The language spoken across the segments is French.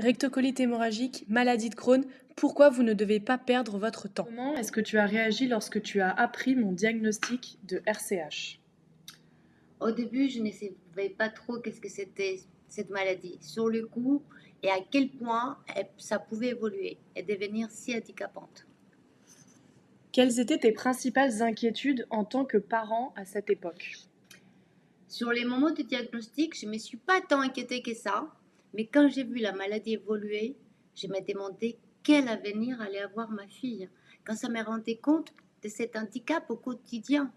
Rectocolite hémorragique, maladie de Crohn, pourquoi vous ne devez pas perdre votre temps? Comment est-ce que tu as réagi lorsque tu as appris mon diagnostic de RCH? Au début, je ne savais pas trop qu'est-ce que c'était cette maladie, sur le coup, et à quel point ça pouvait évoluer et devenir si handicapante. Quelles étaient tes principales inquiétudes en tant que parent à cette époque? Sur les moments de diagnostic, je ne me suis pas tant inquiétée que ça, mais quand j'ai vu la maladie évoluer, je me demandais quel avenir allait avoir ma fille, quand ça me rendait compte de cet handicap au quotidien,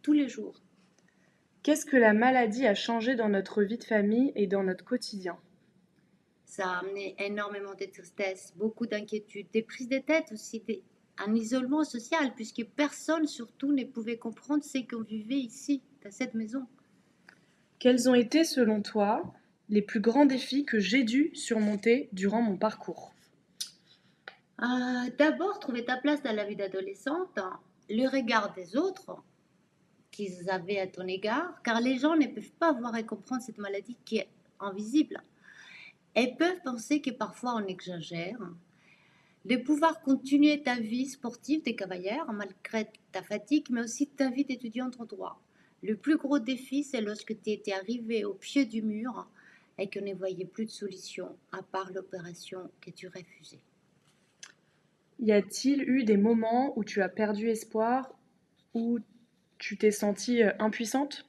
tous les jours. Qu'est-ce que la maladie a changé dans notre vie de famille et dans notre quotidien? Ça a amené énormément de tristesse, beaucoup d'inquiétude, des prises de tête aussi, un isolement social, puisque personne surtout ne pouvait comprendre ce qu'on vivait ici, dans cette maison. Quels ont été, selon toi, les plus grands défis que j'ai dû surmonter durant mon parcours? D'abord, trouver ta place dans la vie d'adolescente, le regard des autres qu'ils avaient à ton égard, car les gens ne peuvent pas voir et comprendre cette maladie qui est invisible. Elles peuvent penser que parfois on exagère, de pouvoir continuer ta vie sportive de cavalière malgré ta fatigue, mais aussi ta vie d'étudiante en droit. Le plus gros défi, c'est lorsque tu étais arrivé au pied du mur et qu'on ne voyait plus de solution à part l'opération que tu refusais. Y a-t-il eu des moments où tu as perdu espoir, où tu t'es sentie impuissante?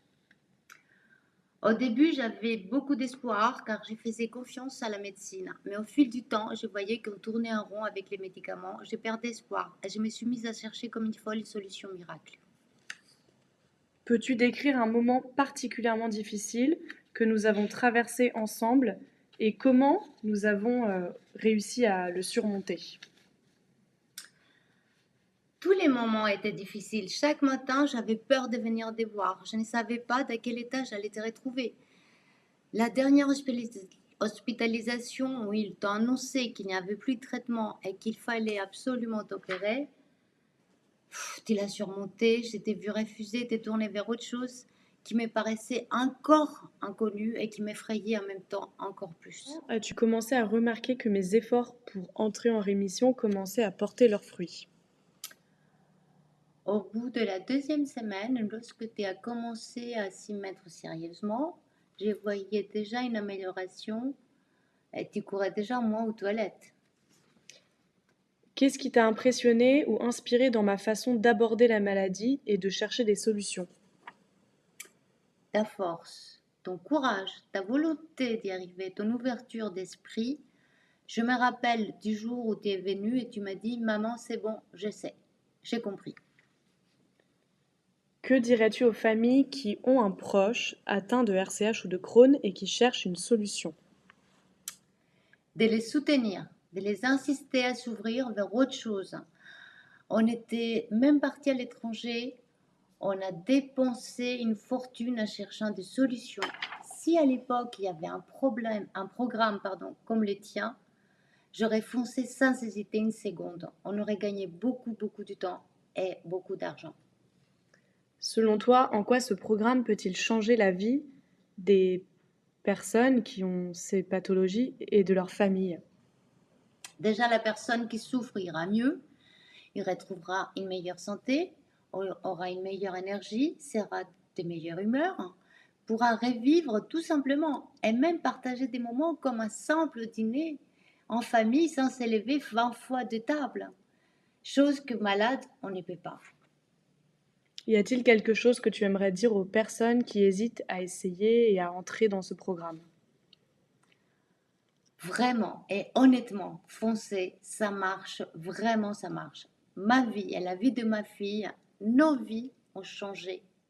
Au début, j'avais beaucoup d'espoir car je faisais confiance à la médecine. Mais au fil du temps, je voyais qu'on tournait en rond avec les médicaments. J'ai perdu espoir et je me suis mise à chercher comme une folle une solution miracle. Peux-tu décrire un moment particulièrement difficile que nous avons traversé ensemble et comment nous avons réussi à le surmonter? Tous les moments étaient difficiles. Chaque matin, j'avais peur de venir te voir. Je ne savais pas dans quel état j'allais te retrouver. La dernière hospitalisation où ils t'ont annoncé qu'il n'y avait plus de traitement et qu'il fallait absolument t'opérer, tu l'as surmonté. Je t'ai vu refuser, t'es tourné vers autre chose qui me paraissait encore inconnu et qui m'effrayait en même temps encore plus. As-tu commencé à remarquer que mes efforts pour entrer en rémission commençaient à porter leurs fruits? Au bout de la deuxième semaine, lorsque tu as commencé à s'y mettre sérieusement, je voyais déjà une amélioration et tu courais déjà moins aux toilettes. Qu'est-ce qui t'a impressionné ou inspiré dans ma façon d'aborder la maladie et de chercher des solutions? Ta force, ton courage, ta volonté d'y arriver, ton ouverture d'esprit. Je me rappelle du jour où tu es venue et tu m'as dit, maman, c'est bon, je sais, j'ai compris. Que dirais-tu aux familles qui ont un proche atteint de RCH ou de Crohn et qui cherchent une solution? De les soutenir, de les insister à s'ouvrir vers autre chose. On était même parti à l'étranger, on a dépensé une fortune en cherchant des solutions. Si à l'époque il y avait un problème, un programme pardon, comme le tien, j'aurais foncé sans hésiter une seconde. On aurait gagné beaucoup, beaucoup de temps et beaucoup d'argent. Selon toi, en quoi ce programme peut-il changer la vie des personnes qui ont ces pathologies et de leur famille? Déjà, la personne qui souffre ira mieux, il retrouvera une meilleure santé, aura une meilleure énergie, sera de meilleure humeur, pourra revivre tout simplement et même partager des moments comme un simple dîner en famille sans s'élever 20 fois de table, chose que malade, on ne peut pas. Y a-t-il quelque chose que tu aimerais dire aux personnes qui hésitent à essayer et à entrer dans ce programme? Vraiment et honnêtement, foncez, ça marche, vraiment ça marche. Ma vie et la vie de ma fille, nos vies ont changé